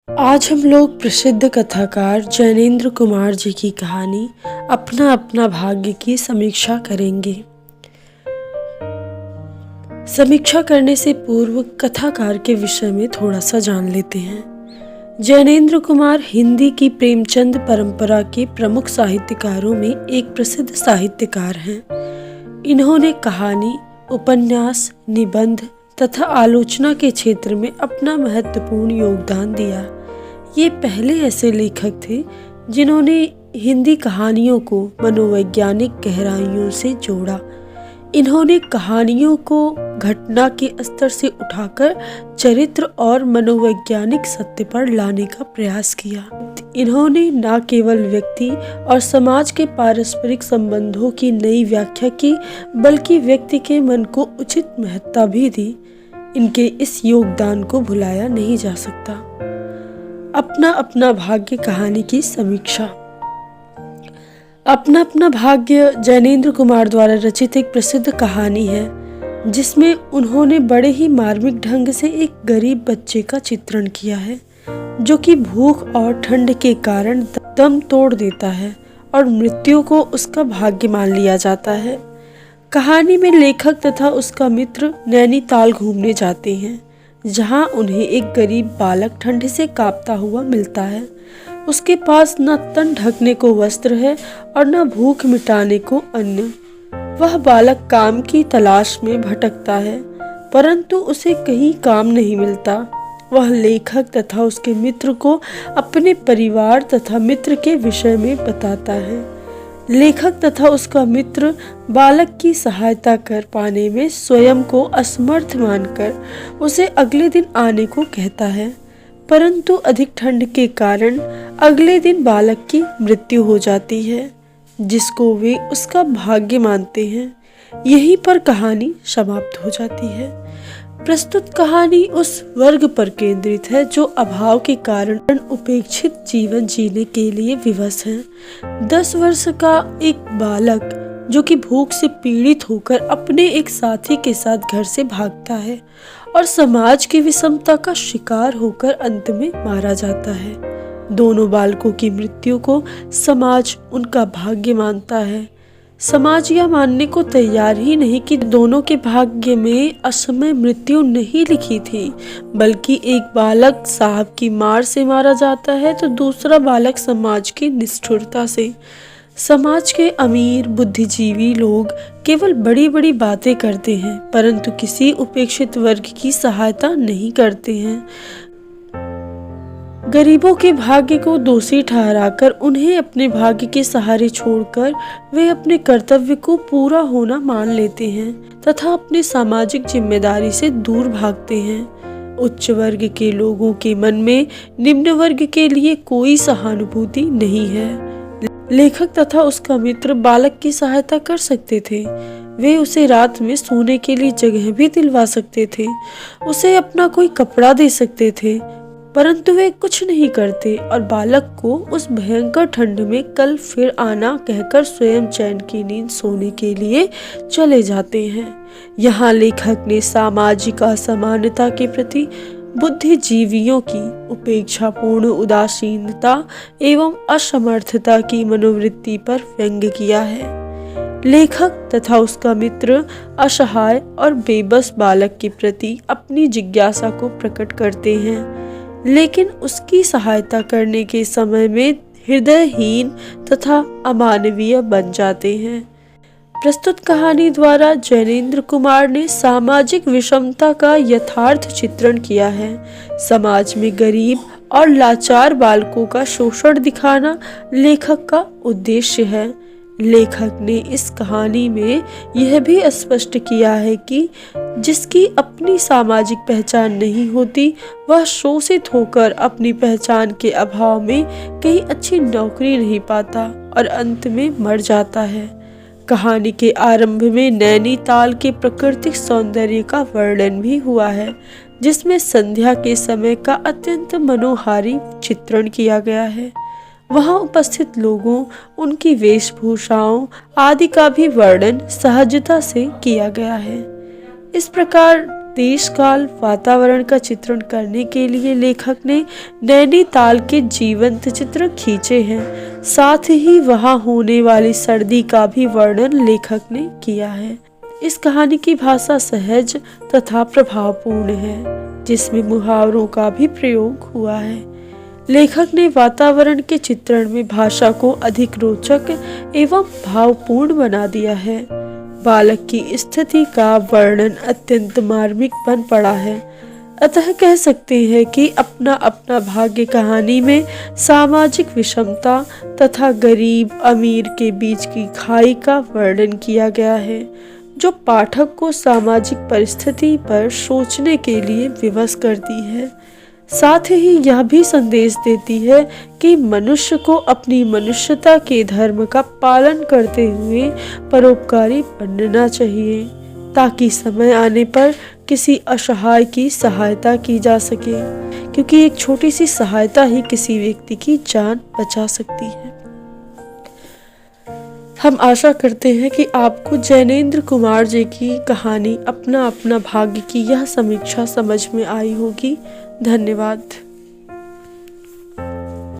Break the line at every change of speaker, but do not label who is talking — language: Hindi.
आज हम लोग प्रसिद्ध कथाकार जैनेंद्र कुमार जी की कहानी अपना अपना भाग्य की समीक्षा करेंगे। समीक्षा करने से पूर्व कथाकार के विषय में थोड़ा सा जान लेते हैं। जैनेंद्र कुमार हिंदी की प्रेमचंद परंपरा के प्रमुख साहित्यकारों में एक प्रसिद्ध साहित्यकार हैं। इन्होंने कहानी, उपन्यास, निबंध तथा आलोचना के क्षेत्र में अपना महत्वपूर्ण योगदान दिया। ये पहले ऐसे लेखक थे जिन्होंने हिंदी कहानियों को मनोवैज्ञानिक गहराइयों से जोड़ा। इन्होंने कहानियों को घटना के स्तर से उठाकर चरित्र और मनोवैज्ञानिक सत्य पर लाने का प्रयास किया। इन्होंने न केवल व्यक्ति और समाज के पारस्परिक संबंधों की नई व्याख्या की, बल्कि व्यक्ति के मन को उचित महत्ता भी दी। इनके इस योगदान को भुलाया नहीं जा सकता। अपना अपना भाग्य कहानी की समीक्षा। अपना अपना भाग्य जैनेंद्र कुमार द्वारा रचित एक प्रसिद्ध कहानी है, जिसमें उन्होंने बड़े ही मार्मिक ढंग से एक गरीब बच्चे का चित्रण किया है, जो कि भूख और ठंड के कारण दम तोड़ देता है और मृत्यु को उसका भाग्य मान लिया जाता है। कहानी में लेखक तथा उसका मित्र नैनीताल घूमने जाते हैं, जहां उन्हें एक गरीब बालक ठंड से कांपता हुआ मिलता है। उसके पास न तन ढकने को वस्त्र है और न भूख मिटाने को अन्न। वह बालक काम की तलाश में भटकता है, परंतु उसे कहीं काम नहीं मिलता। वह लेखक तथा उसके मित्र को अपने परिवार तथा मित्र के विषय में बताता है। लेखक तथा उसका मित्र बालक की सहायता कर पाने में स्वयं को असमर्थ मानकर उसे अगले दिन आने को कहता है, परंतु अधिक ठंड के कारण अगले दिन बालक की मृत्यु हो जाती है, जिसको वे उसका भाग्य मानते हैं। यहीं पर कहानी समाप्त हो जाती है। प्रस्तुत कहानी उस वर्ग पर केंद्रित है जो अभाव के कारण उपेक्षित जीवन जीने के लिए विवश है। 10 वर्ष का एक बालक जो कि भूख से पीड़ित होकर अपने एक साथी के साथ घर से भागता है और समाज की विषमता का शिकार होकर अंत में मारा जाता है। दोनों बालकों की मृत्यु को समाज उनका भाग्य मानता है। समाज यह मानने को तैयार ही नहीं कि दोनों के भाग्य में असमय मृत्यु नहीं लिखी थी, बल्कि एक बालक साहब की मार से मारा जाता है तो दूसरा बालक समाज की निष्ठुरता से। समाज के अमीर बुद्धिजीवी लोग केवल बड़ी बड़ी बातें करते हैं, परंतु किसी उपेक्षित वर्ग की सहायता नहीं करते हैं। गरीबों के भाग्य को दोषी ठहराकर उन्हें अपने भाग्य के सहारे छोड़कर वे अपने कर्तव्य को पूरा होना मान लेते हैं तथा अपनी सामाजिक जिम्मेदारी से दूर भागते हैं। उच्च वर्ग के लोगों के मन में निम्न वर्ग के लिए कोई सहानुभूति नहीं है। लेखक तथा उसका मित्र बालक की सहायता कर सकते थे। वे उसे रात में सोने के लिए जगह भी दिलवा सकते थे, उसे अपना कोई कपड़ा दे सकते थे, परंतु वे कुछ नहीं करते और बालक को उस भयंकर ठंड में कल फिर आना कहकर स्वयं चैन की नींद सोने के लिए चले जाते हैं। यहाँ लेखक ने सामाजिक असमानता के प्रति बुद्धिजीवियों की उपेक्षापूर्ण उदासीनता एवं असमर्थता की मनोवृत्ति पर व्यंग्य किया है। लेखक तथा उसका मित्र असहाय और बेबस बालक के प्रति अपनी जिज्ञासा को प्रकट करते हैं, लेकिन उसकी सहायता करने के समय में हृदयहीन तथा अमानवीय बन जाते हैं। प्रस्तुत कहानी द्वारा जैनेंद्र कुमार ने सामाजिक विषमता का यथार्थ चित्रण किया है। समाज में गरीब और लाचार बालकों का शोषण दिखाना लेखक का उद्देश्य है। लेखक ने इस कहानी में यह भी स्पष्ट किया है कि जिसकी अपनी सामाजिक पहचान नहीं होती, वह शोषित होकर अपनी पहचान के अभाव में कहीं अच्छी नौकरी नहीं पाता और अंत में मर जाता है। कहानी के आरंभ में नैनीताल के प्राकृतिक सौंदर्य का वर्णन भी हुआ है, जिसमें संध्या के समय का अत्यंत मनोहारी चित्रण किया गया है। वहां उपस्थित लोगों, उनकी वेशभूषाओं आदि का भी वर्णन सहजता से किया गया है। इस प्रकार देश काल वातावरण का चित्रण करने के लिए लेखक ने नैनीताल के जीवंत चित्र खींचे हैं। साथ ही वहां होने वाली सर्दी का भी वर्णन लेखक ने किया है। इस कहानी की भाषा सहज तथा प्रभावपूर्ण है, जिसमें मुहावरों का भी प्रयोग हुआ है। लेखक ने वातावरण के चित्रण में भाषा को अधिक रोचक एवं भावपूर्ण बना दिया है। बालक की स्थिति का वर्णन अत्यंत मार्मिक बन पड़ा है। अतः कह सकते हैं कि अपना अपना भाग्य कहानी में सामाजिक विषमता तथा गरीब अमीर के बीच की खाई का वर्णन किया गया है, जो पाठक को सामाजिक परिस्थिति पर सोचने के लिए विवश करती है। साथ ही यह भी संदेश देती है कि मनुष्य को अपनी मनुष्यता के धर्म का पालन करते हुए परोपकारी बनना चाहिए, ताकि समय आने पर किसी असहाय की सहायता की जा सके, क्योंकि एक छोटी सी सहायता ही किसी व्यक्ति की जान बचा सकती है। हम आशा करते हैं कि आपको जैनेंद्र कुमार जी की कहानी अपना अपना भाग्य की यह समीक्षा समझ में आई होगी। धन्यवाद।